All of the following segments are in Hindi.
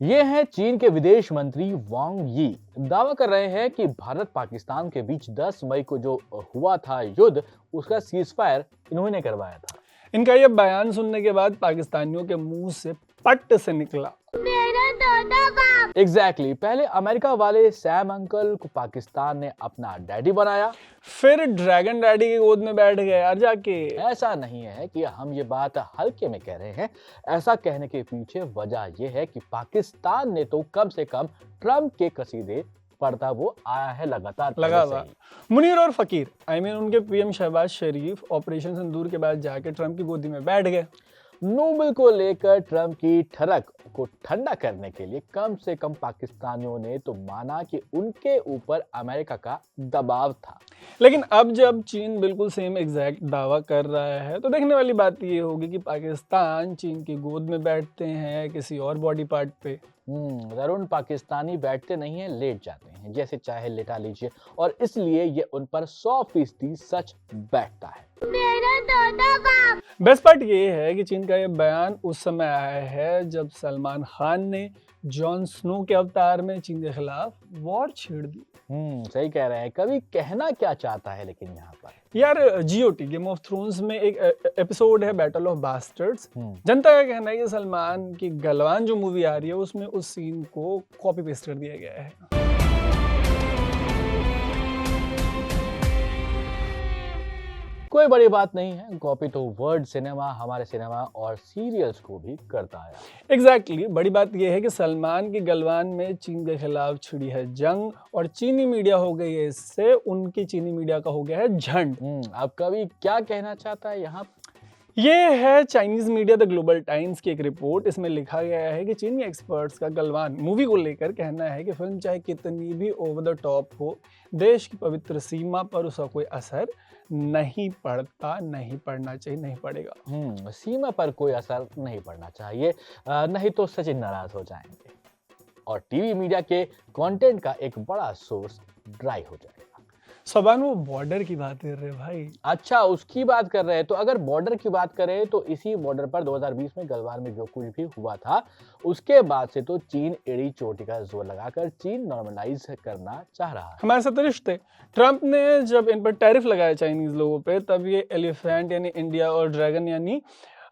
ये हैं चीन के विदेश मंत्री वांग यी। दावा कर रहे हैं कि भारत पाकिस्तान के बीच 10 मई को जो हुआ था युद्ध, उसका सीजफायर इन्होंने करवाया था। इनका यह बयान सुनने के बाद पाकिस्तानियों के मुंह से पट से निकला, एग्जैक्टली पहले अमेरिका वाले सैम अंकल को पाकिस्तान ने अपना डैडी बनाया, फिर ड्रैगन डैडी की गोद में बैठ गए यार जाके। ऐसा नहीं है कि हम ये बात हल्के में कह रहे हैं। ऐसा कहने के पीछे वजह यह है कि पाकिस्तान ने तो कम से कम ट्रम्प के कसीदे पढ़ता वो आया है लगातार। मुनीर और फकीर उनके पीएम शहबाज शरीफ ऑपरेशन सिंदूर के बाद जाके ट्रम्प की गोदी में बैठ गए। नोबेल को लेकर ट्रम्प की ठरक को ठंडा करने के लिए कम से कम पाकिस्तानियों ने तो माना कि उनके ऊपर अमेरिका का दबाव था। लेकिन अब जब चीन बिल्कुल सेम एग्जैक्ट दावा कर रहा है तो देखने वाली बात ये होगी कि पाकिस्तान चीन की गोद में बैठते हैं किसी और बॉडी पार्ट पे। वरुण पाकिस्तानी बैठते नहीं है, लेट जाते हैं, जैसे चाहे लेटा लीजिए, और इसलिए ये उन पर 100% सच बैठता है। बेस्ट पार्ट ये है कि चीन का ये बयान उस समय आया है जब सलमान खान ने जॉन स्नो के अवतार में चीन के खिलाफ वॉर छेड़ दी। सही कह रहे हैं। कभी कहना क्या चाहता है लेकिन यहाँ पर यार जीओटी गेम ऑफ थ्रोन्स में एक एपिसोड है बैटल ऑफ बास्टर्ड्स। जनता का कहना है कि सलमान की गलवान जो मूवी आ रही है उसमें उस सीन को कॉपी पेस्ट कर दिया गया है। कोई बड़ी बात नहीं है, कॉपी तो वर्ल्ड सिनेमा हमारे सिनेमा और सीरियल्स को भी करता है। एग्जैक्टली बड़ी बात यह है कि सलमान की गलवान में चीन के खिलाफ छिड़ी है जंग और चीनी मीडिया हो गई है इससे उनकी चीनी मीडिया का हो गया है झंड। अब कभी क्या कहना चाहता है यहाँ? ये है Chinese media the global times की एक रिपोर्ट। इसमें लिखा गया है कि चीनी एक्सपर्ट्स का गलवान मूवी को लेकर कहना है कि फिल्म चाहे कितनी भी ओवर द टॉप हो, देश की पवित्र सीमा पर उसका कोई असर नहीं पड़ता, नहीं पड़ना चाहिए, नहीं पड़ेगा। सीमा पर कोई असर नहीं पड़ना चाहिए, नहीं तो सचिन नाराज हो जाएंगे और टीवी मीडिया के कंटेंट का एक बड़ा सोर्स ड्राई हो जाएगा। सबान वो बॉर्डर की बात कर रहे हैं भाई। अच्छा, उसकी बात कर रहे हैं। तो अगर बॉर्डर की बात करें तो इसी बॉर्डर पर 2020 में गलवान में जो कुछ भी हुआ था उसके बाद से तो चीन एड़ी चोटी का जोर लगाकर चीन नॉर्मलाइज करना चाह रहा है। हमारे साथ रिश्ते ट्रम्प ने जब इन पर टैरिफ लगाया चाइनीज लोगों पे तब ये एलिफेंट यानी इंडिया और ड्रैगन यानी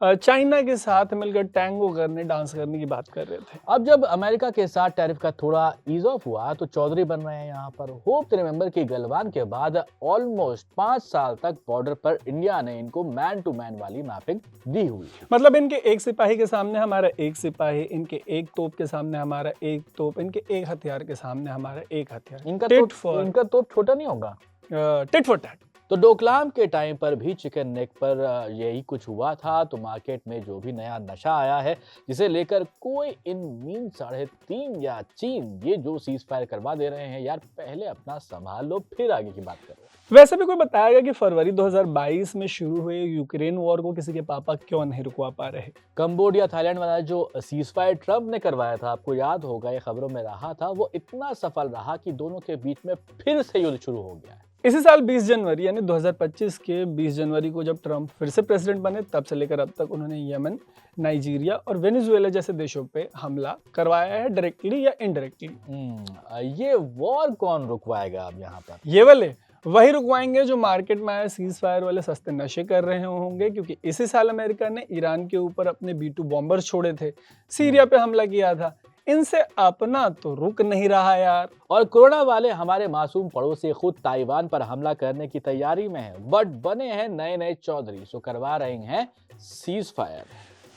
चाइना के साथ मिलकर टैंगो करने डांस करने की बात कर रहे थे। अब जब अमेरिका के साथ टैरिफ का थोड़ा ईज ऑफ हुआ तो चौधरी बन रहे हैं यहाँ पर। होप टू रिमेंबर की गलवान के बाद ऑलमोस्ट 5 साल तक बॉर्डर पर इंडिया ने इनको मैन टू मैन वाली मैपिंग दी हुई। मतलब इनके एक सिपाही के सामने हमारा एक सिपाही, इनके एक तोप के सामने हमारा एक तोप, इनके एक हथियार के सामने हमारा एक हथियार। इनका तोप छोटा नहीं होगा, टिट फॉर टैट। तो डोकलाम के टाइम पर भी चिकन नेक पर यही कुछ हुआ था। तो मार्केट में जो भी नया नशा आया है जिसे लेकर कोई इन मीन 3.5 या चीन ये जो सीज फायर करवा दे रहे हैं, यार पहले अपना संभाल लो फिर आगे की बात करो। वैसे भी कोई बताएगा कि फरवरी 2022 में शुरू हुए यूक्रेन वॉर को किसी के पापा क्यों नहीं रुकवा पा रहे? कंबोडिया थाईलैंड वाला जो सीज फायर ट्रम्प ने करवाया था, आपको याद होगा, ये खबरों में रहा था, वो इतना सफल रहा कि दोनों के बीच में फिर से युद्ध शुरू हो गया है। इसी साल 20 जनवरी यानी 2025 के 20 जनवरी को जब ट्रम्प फिर से प्रेसिडेंट बने तब से लेकर अब तक उन्होंने यमन, नाइजीरिया और वेनेजुएला जैसे देशों पे हमला करवाया है, डायरेक्टली या इनडायरेक्टली। ये वॉर कौन रुकवाएगा अब यहाँ पर? ये वाले वही रुकवाएंगे जो मार्केट में आए सीज फायर वाले सस्ते नशे कर रहे होंगे, क्योंकि इसी साल अमेरिका ने ईरान के ऊपर अपने B-2 बॉम्बर छोड़े थे, सीरिया पे हमला किया था। इनसे अपना तो रुक नहीं रहा यार। और कोरोना वाले हमारे मासूम पड़ोसी खुद ताइवान पर हमला करने की तैयारी में है, बट बने हैं नए नए चौधरी, सो करवा रहे हैं सीज फायर।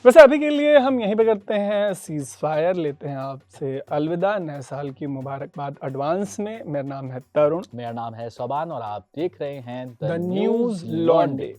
वैसे अभी के लिए हम यहीं पे करते हैं सीज फायर, लेते हैं आपसे अलविदा। नए साल की मुबारकबाद एडवांस में। मेरा नाम है तरुण, मेरा नाम है सोबान और आप देख रहे हैं द न्यूज लॉन्डे।